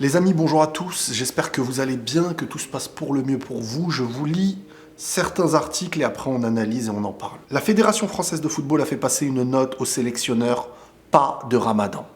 Les amis, bonjour à tous, j'espère que vous allez bien, que tout se passe pour le mieux pour vous. Je vous lis certains articles et après on analyse et on en parle. La Fédération française de football a fait passer une note aux sélectionneurs, pas de Ramadan.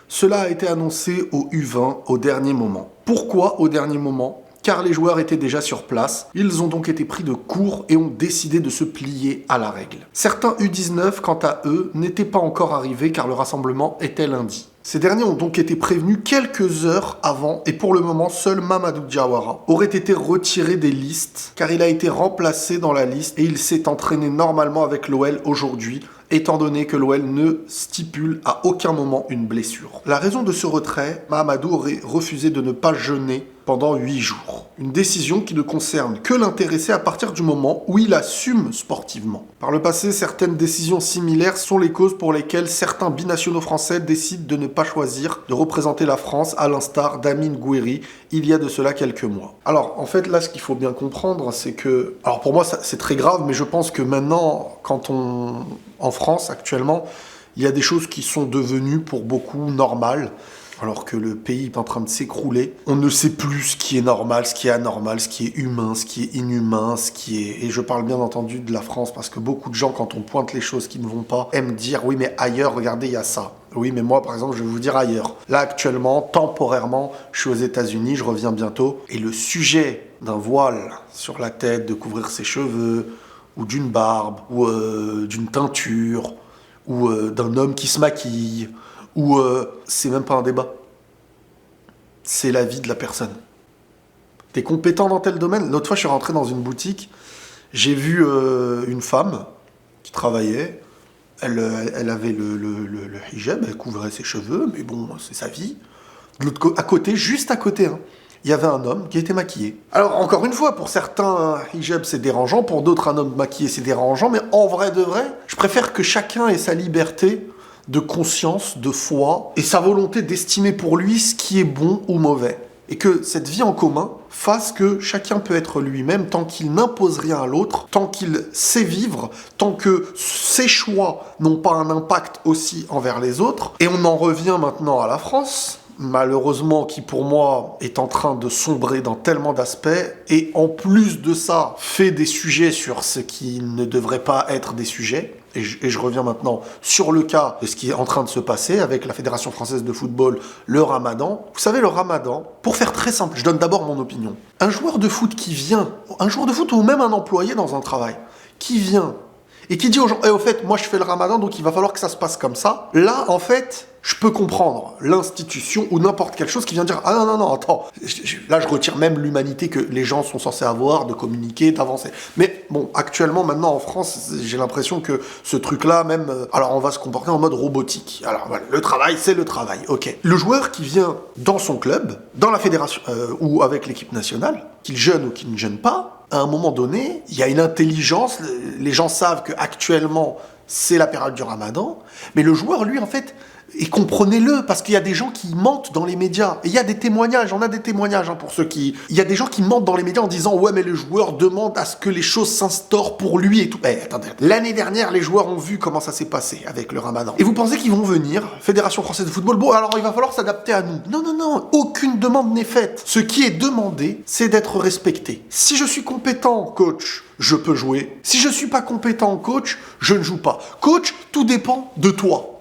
Cela a été annoncé au U20 au dernier moment. Pourquoi au dernier moment ? Car les joueurs étaient déjà sur place, ils ont donc été pris de court et ont décidé de se plier à la règle. Certains U19, quant à eux, n'étaient pas encore arrivés car le rassemblement était lundi. Ces derniers ont donc été prévenus quelques heures avant et pour le moment, seul Mamadou Diawara aurait été retiré des listes car il a été remplacé dans la liste et il s'est entraîné normalement avec l'OL aujourd'hui étant donné que l'OL ne stipule à aucun moment une blessure. La raison de ce retrait, Mahamadou aurait refusé de ne pas jeûner pendant 8 jours. Une décision qui ne concerne que l'intéressé à partir du moment où il assume sportivement. Par le passé, certaines décisions similaires sont les causes pour lesquelles certains binationaux français décident de ne pas choisir de représenter la France à l'instar d'Amine Gouiri il y a de cela quelques mois. Alors, en fait, là, ce qu'il faut bien comprendre, c'est que... Alors, pour moi, c'est très grave, mais je pense que maintenant, en France, actuellement, il y a des choses qui sont devenues pour beaucoup normales, alors que le pays est en train de s'écrouler. On ne sait plus ce qui est normal, ce qui est anormal, ce qui est humain, ce qui est inhumain, ce qui est... Et je parle bien entendu de la France, parce que beaucoup de gens, quand on pointe les choses qui ne vont pas, aiment dire « Oui, mais ailleurs, regardez, il y a ça ». Oui, mais moi, par exemple, je vais vous dire ailleurs. Là, actuellement, temporairement, je suis aux États-Unis, je reviens bientôt, et le sujet d'un voile sur la tête, de couvrir ses cheveux, ou d'une barbe, ou d'une teinture, ou d'un homme qui se maquille, ou c'est même pas un débat. C'est la vie de la personne. T'es compétent dans tel domaine. L'autre fois, je suis rentré dans une boutique, j'ai vu une femme qui travaillait, elle avait le hijab, elle couvrait ses cheveux, mais bon, c'est sa vie. De l'autre côté, à côté, juste à côté, il y avait un homme qui était maquillé. Alors, encore une fois, pour certains, un hijab, c'est dérangeant, pour d'autres, un homme maquillé, c'est dérangeant, mais en vrai de vrai, je préfère que chacun ait sa liberté de conscience, de foi, et sa volonté d'estimer pour lui ce qui est bon ou mauvais. Et que cette vie en commun fasse que chacun peut être lui-même tant qu'il n'impose rien à l'autre, tant qu'il sait vivre, tant que ses choix n'ont pas un impact aussi envers les autres. Et on en revient maintenant à la France, malheureusement, qui pour moi est en train de sombrer dans tellement d'aspects, et en plus de ça, fait des sujets sur ce qui ne devrait pas être des sujets. Et je reviens maintenant sur le cas de ce qui est en train de se passer avec la Fédération française de football, le Ramadan. Vous savez, le Ramadan, pour faire très simple, je donne d'abord mon opinion. Un joueur de foot qui vient, un joueur de foot ou même un employé dans un travail, qui vient et qui dit aux gens, au fait, moi je fais le Ramadan, donc il va falloir que ça se passe comme ça. Là, en fait, je peux comprendre l'institution ou n'importe quelle chose qui vient dire « Ah non, attends, là je retire même l'humanité que les gens sont censés avoir, de communiquer, d'avancer. » Mais bon, actuellement, maintenant en France, j'ai l'impression que ce truc-là, même... alors on va se comporter en mode robotique. Alors voilà, le travail, c'est le travail, ok. Le joueur qui vient dans son club, dans la fédération, ou avec l'équipe nationale, qu'il jeûne ou qu'il ne jeûne pas, à un moment donné, il y a une intelligence, les gens savent qu'actuellement, c'est la période du Ramadan, mais le joueur, lui, en fait... Et comprenez-le, parce qu'il y a des gens qui mentent dans les médias. Et il y a des témoignages, on a des témoignages pour ceux qui... Il y a des gens qui mentent dans les médias en disant « Ouais, mais le joueur demande à ce que les choses s'instaurent pour lui et tout. » Eh, attendez, l'année dernière, les joueurs ont vu comment ça s'est passé avec le Ramadan. Et vous pensez qu'ils vont venir, Fédération française de football, bon, alors il va falloir s'adapter à nous. Non, aucune demande n'est faite. Ce qui est demandé, c'est d'être respecté. Si je suis compétent, coach, je peux jouer. Si je suis pas compétent, coach, je ne joue pas. Coach, tout dépend de toi.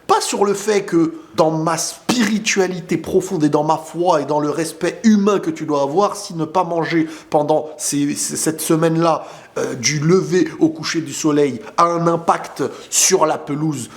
Pas sur le fait que dans ma spiritualité profonde et dans ma foi et dans le respect humain que tu dois avoir, si ne pas manger pendant cette semaine-là, du lever au coucher du soleil, a un impact sur la pelouse,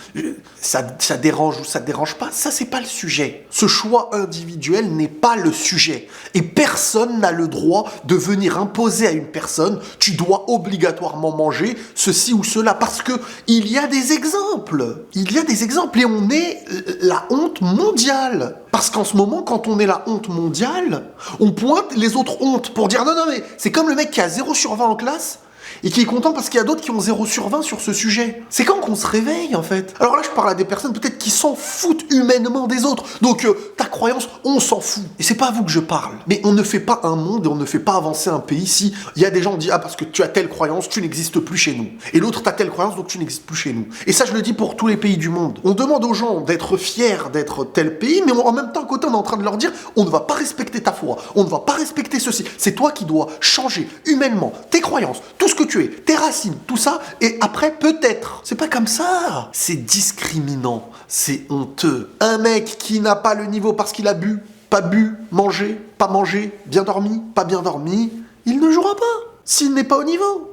ça dérange ou ça dérange pas, ça c'est pas le sujet. Ce choix individuel n'est pas le sujet. Et personne n'a le droit de venir imposer à une personne, tu dois obligatoirement manger ceci ou cela, parce que il y a des exemples. Il y a des exemples et on est la honte mondiale. Parce qu'en ce moment, quand on est la honte mondiale, on pointe les autres hontes pour dire non, mais c'est comme le mec qui a 0 sur 20 en classe et qui est content parce qu'il y a d'autres qui ont 0 sur 20 sur ce sujet. C'est quand qu'on se réveille, en fait. Alors là, je parle à des personnes peut-être qui s'en foutent humainement des autres. Donc, ta croyance, on s'en fout. Et c'est pas à vous que je parle. Mais on ne fait pas un monde et on ne fait pas avancer un pays si il y a des gens qui disent « Ah, parce que tu as telle croyance, tu n'existes plus chez nous. » Et l'autre, t'as telle croyance, donc tu n'existes plus chez nous. Et ça, je le dis pour tous les pays du monde. On demande aux gens d'être fiers d'être tel pays, mais en même temps, à côté, on est en train de leur dire « On ne va pas respecter ta foi, on ne va pas respecter ceci. C'est toi qui dois changer humainement tes croyances, tout ce que tu es, tes racines, tout ça, et après, peut-être. » C'est pas comme ça. C'est discriminant, c'est honteux. Un mec qui n'a pas le niveau parce qu'il a bu, pas bu, mangé, pas mangé, bien dormi, pas bien dormi, il ne jouera pas, s'il n'est pas au niveau.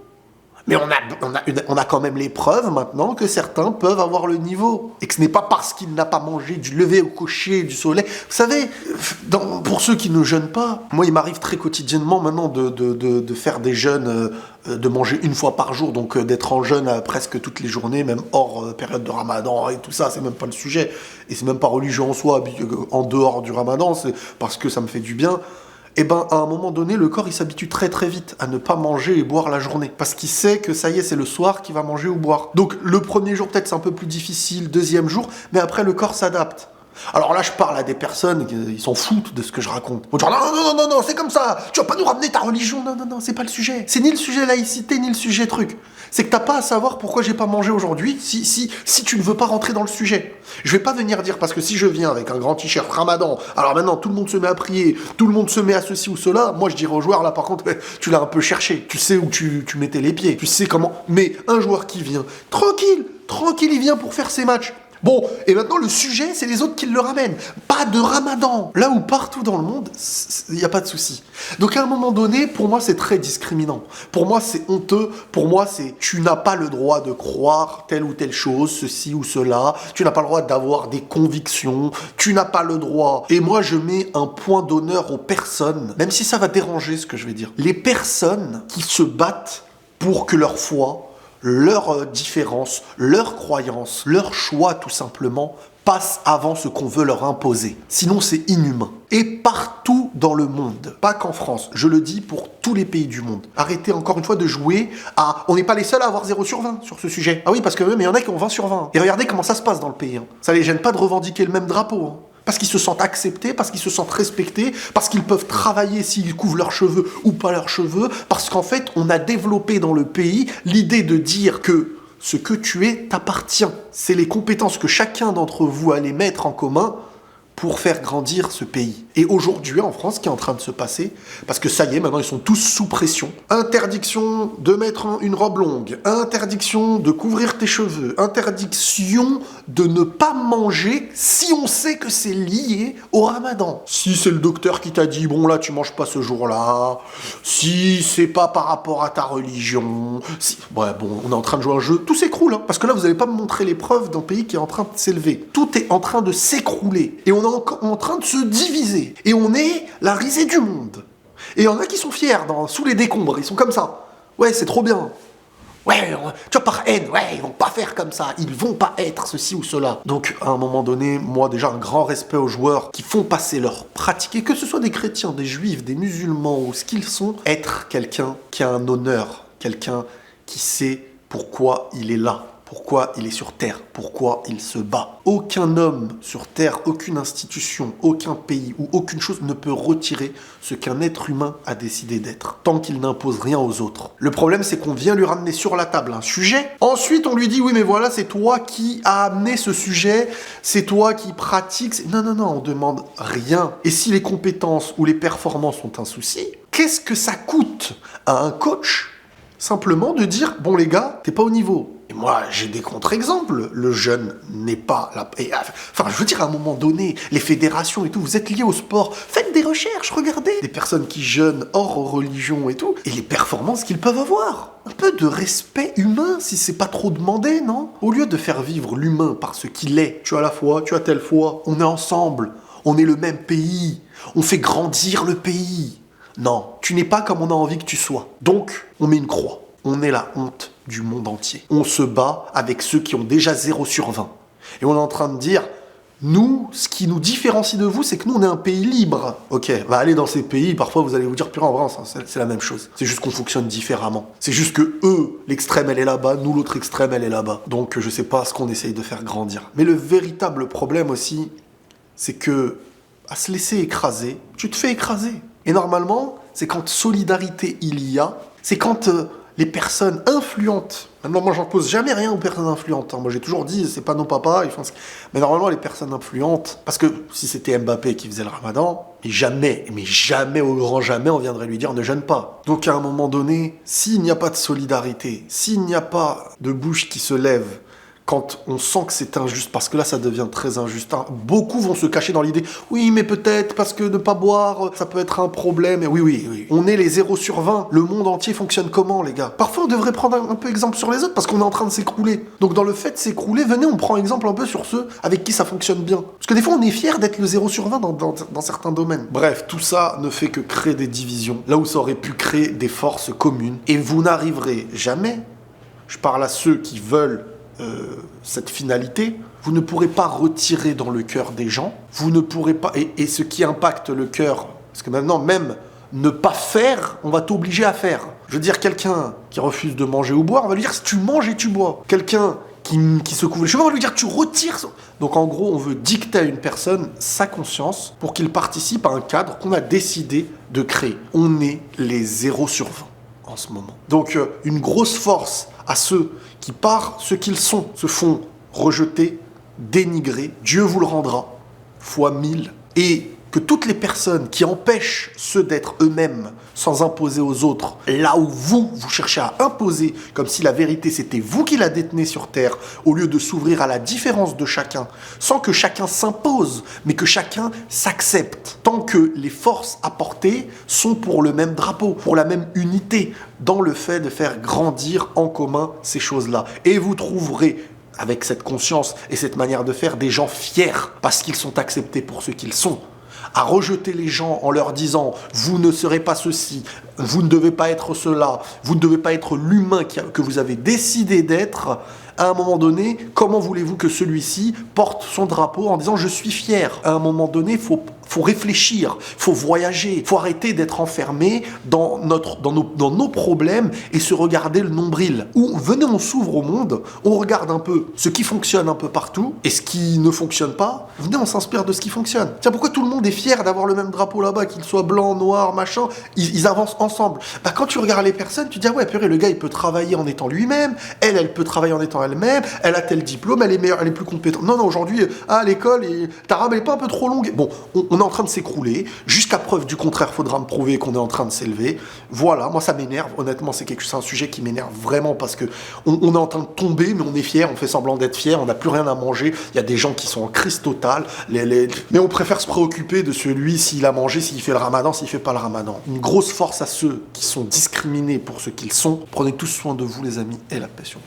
Mais on a quand même les preuves maintenant que certains peuvent avoir le niveau. Et que ce n'est pas parce qu'il n'a pas mangé du lever au coucher du soleil. Vous savez, pour ceux qui ne jeûnent pas, moi il m'arrive très quotidiennement maintenant de faire des jeûnes, de manger une fois par jour, donc d'être en jeûne presque toutes les journées, même hors période de ramadan et tout ça, c'est même pas le sujet. Et c'est même pas religieux en soi, en dehors du ramadan, c'est parce que ça me fait du bien. Et ben à un moment donné, le corps il s'habitue très très vite à ne pas manger et boire la journée. Parce qu'il sait que ça y est, c'est le soir qu'il va manger ou boire. Donc le premier jour peut-être c'est un peu plus difficile, deuxième jour, mais après le corps s'adapte. Alors là je parle à des personnes, ils s'en foutent de ce que je raconte. Ils vont dire non, c'est comme ça, tu vas pas nous ramener ta religion, non, c'est pas le sujet. C'est ni le sujet laïcité, ni le sujet truc. C'est que t'as pas à savoir pourquoi j'ai pas mangé aujourd'hui si tu ne veux pas rentrer dans le sujet. Je vais pas venir dire parce que si je viens avec un grand t-shirt Ramadan, alors maintenant tout le monde se met à prier, tout le monde se met à ceci ou cela, moi je dirais aux joueurs là par contre, tu l'as un peu cherché, tu sais où tu mettais les pieds, tu sais comment. Mais un joueur qui vient, tranquille, il vient pour faire ses matchs. Bon, et maintenant le sujet, c'est les autres qui le ramènent. Pas de Ramadan. Là où partout dans le monde, il n'y a pas de souci. Donc à un moment donné, pour moi, c'est très discriminant. Pour moi, c'est honteux. Pour moi, c'est tu n'as pas le droit de croire telle ou telle chose, ceci ou cela. Tu n'as pas le droit d'avoir des convictions. Tu n'as pas le droit. Et moi, je mets un point d'honneur aux personnes, même si ça va déranger ce que je vais dire. Les personnes qui se battent pour que leur foi, leurs différences, leurs croyances, leurs choix tout simplement, passent avant ce qu'on veut leur imposer. Sinon c'est inhumain. Et partout dans le monde, pas qu'en France, je le dis pour tous les pays du monde. Arrêtez encore une fois de jouer à... On n'est pas les seuls à avoir 0 sur 20 sur ce sujet. Ah oui, parce que même il y en a qui ont 20 sur 20. Et regardez comment ça se passe dans le pays. Ça les gêne pas de revendiquer le même drapeau. Parce qu'ils se sentent acceptés, parce qu'ils se sentent respectés, parce qu'ils peuvent travailler s'ils couvrent leurs cheveux ou pas leurs cheveux, parce qu'en fait, on a développé dans le pays l'idée de dire que ce que tu es t'appartient. C'est les compétences que chacun d'entre vous allez mettre en commun pour faire grandir ce pays. Et aujourd'hui, en France, ce qui est en train de se passer, parce que ça y est, maintenant, ils sont tous sous pression. Interdiction de mettre une robe longue, interdiction de couvrir tes cheveux, interdiction de ne pas manger si on sait que c'est lié au ramadan. Si c'est le docteur qui t'a dit, bon là, tu manges pas ce jour-là, si c'est pas par rapport à ta religion, si... Ouais, bon, on est en train de jouer un jeu, tout s'écroule, hein, parce que là, vous n'allez pas me montrer les preuves d'un pays qui est en train de s'élever. Tout est en train de s'écrouler. Et on est en train de se diviser. Et on est la risée du monde. Et il y en a qui sont fiers, sous les décombres, ils sont comme ça. Ouais, c'est trop bien. Ouais, tu vois, par haine, ouais, ils vont pas faire comme ça, ils vont pas être ceci ou cela. Donc, à un moment donné, moi, déjà, un grand respect aux joueurs qui font passer leur pratique, et que ce soit des chrétiens, des juifs, des musulmans, ou ce qu'ils sont, être quelqu'un qui a un honneur, quelqu'un qui sait pourquoi il est là. Pourquoi il est sur Terre, pourquoi il se bat. Aucun homme sur Terre, aucune institution, aucun pays ou aucune chose ne peut retirer ce qu'un être humain a décidé d'être, tant qu'il n'impose rien aux autres. Le problème, c'est qu'on vient lui ramener sur la table un sujet, ensuite on lui dit « Oui, mais voilà, c'est toi qui as amené ce sujet, c'est toi qui pratiques... » Non, on demande rien. Et si les compétences ou les performances sont un souci, qu'est-ce que ça coûte à un coach simplement de dire « Bon les gars, t'es pas au niveau ». Et moi, j'ai des contre-exemples. Le jeune n'est pas là. Enfin, je veux dire, à un moment donné, les fédérations et tout, vous êtes liés au sport. Faites des recherches, regardez. Des personnes qui jeûnent hors religion et tout, et les performances qu'ils peuvent avoir. Un peu de respect humain, si c'est pas trop demandé, non? Au lieu de faire vivre l'humain par ce qu'il est, tu as la foi, tu as telle foi, on est ensemble, on est le même pays, on fait grandir le pays. Non, tu n'es pas comme on a envie que tu sois. Donc, on met une croix. On est la honte du monde entier. On se bat avec ceux qui ont déjà 0 sur 20. Et on est en train de dire, Nous, ce qui nous différencie de vous, c'est que nous, on est un pays libre. Ok, bah allez dans ces pays, parfois vous allez vous dire, purée, en vrai, c'est la même chose. C'est juste qu'on fonctionne différemment. C'est juste que eux, l'extrême, elle est là-bas, nous, l'autre extrême, elle est là-bas. Donc, je sais pas ce qu'on essaye de faire grandir. Mais le véritable problème aussi, c'est que, à se laisser écraser, tu te fais écraser. Et normalement, c'est quand solidarité il y a, c'est quand les personnes influentes. Maintenant, moi, j'en pose jamais rien aux personnes influentes. Moi, j'ai toujours dit, c'est pas nos papas. Mais normalement, les personnes influentes, parce que si c'était Mbappé qui faisait le ramadan, mais jamais, au grand jamais, on viendrait lui dire ne jeûne pas. Donc, à un moment donné, s'il n'y a pas de solidarité, s'il n'y a pas de bouche qui se lève, quand on sent que c'est injuste, parce que là, ça devient très injuste. Beaucoup vont se cacher dans l'idée, oui, mais peut-être parce que ne pas boire, ça peut être un problème. Et oui. On est les 0 sur 20. Le monde entier fonctionne comment, les gars? Parfois, on devrait prendre un peu exemple sur les autres, parce qu'on est en train de s'écrouler. Donc, dans le fait de s'écrouler, venez, on prend exemple un peu sur ceux avec qui ça fonctionne bien. Parce que des fois, on est fiers d'être le 0 sur 20 dans certains domaines. Bref, tout ça ne fait que créer des divisions, là où ça aurait pu créer des forces communes. Et vous n'arriverez jamais, je parle à ceux qui veulent cette finalité, vous ne pourrez pas retirer dans le cœur des gens, vous ne pourrez pas, et ce qui impacte le cœur, parce que maintenant même ne pas faire, on va t'obliger à faire. Je veux dire, quelqu'un qui refuse de manger ou boire, on va lui dire si tu manges et tu bois. Quelqu'un qui se couvre les cheveux, on va lui dire tu retires. Donc en gros, on veut dicter à une personne sa conscience pour qu'il participe à un cadre qu'on a décidé de créer. On est les 0 sur 20 en ce moment. Donc une grosse force à ceux qui, par ce qu'ils sont, se font rejeter, dénigrer. Dieu vous le rendra, fois 1000. Et que toutes les personnes qui empêchent ceux d'être eux-mêmes sans imposer aux autres, là où vous cherchez à imposer, comme si la vérité c'était vous qui la détenez sur terre, au lieu de s'ouvrir à la différence de chacun, sans que chacun s'impose, mais que chacun s'accepte. Tant que les forces apportées sont pour le même drapeau, pour la même unité, dans le fait de faire grandir en commun ces choses-là. Et vous trouverez avec cette conscience et cette manière de faire des gens fiers, parce qu'ils sont acceptés pour ce qu'ils sont. À rejeter les gens en leur disant « vous ne serez pas ceci, vous ne devez pas être cela, vous ne devez pas être l'humain que vous avez décidé d'être », à un moment donné, comment voulez-vous que celui-ci porte son drapeau en disant « je suis fier ». À un moment donné, il faut réfléchir, il faut voyager, il faut arrêter d'être enfermé dans nos problèmes et se regarder le nombril. Ou venez, on s'ouvre au monde, on regarde un peu ce qui fonctionne un peu partout et ce qui ne fonctionne pas. Venez, on s'inspire de ce qui fonctionne. Tiens, pourquoi tout le monde est fier d'avoir le même drapeau là-bas, qu'il soit blanc, noir, machin, ils avancent ensemble. Bah, quand tu regardes les personnes, tu dis « ah ouais, purée, le gars, il peut travailler en étant lui-même, elle peut travailler en étant elle-même, elle a tel diplôme, elle est meilleure, elle est plus compétente. Non, aujourd'hui, à l'école, ta rame, elle est pas un peu trop longue. » Bon, on est en train de s'écrouler. Jusqu'à preuve du contraire, faudra me prouver qu'on est en train de s'élever. Voilà, moi ça m'énerve. Honnêtement, c'est un sujet qui m'énerve vraiment parce que on est en train de tomber, mais on est fiers, on fait semblant d'être fiers, on n'a plus rien à manger. Il y a des gens qui sont en crise totale. Mais on préfère se préoccuper de celui s'il a mangé, s'il fait le ramadan, s'il fait pas le ramadan. Une grosse force à ceux qui sont discriminés pour ce qu'ils sont. Prenez tous soin de vous, les amis, et la passion.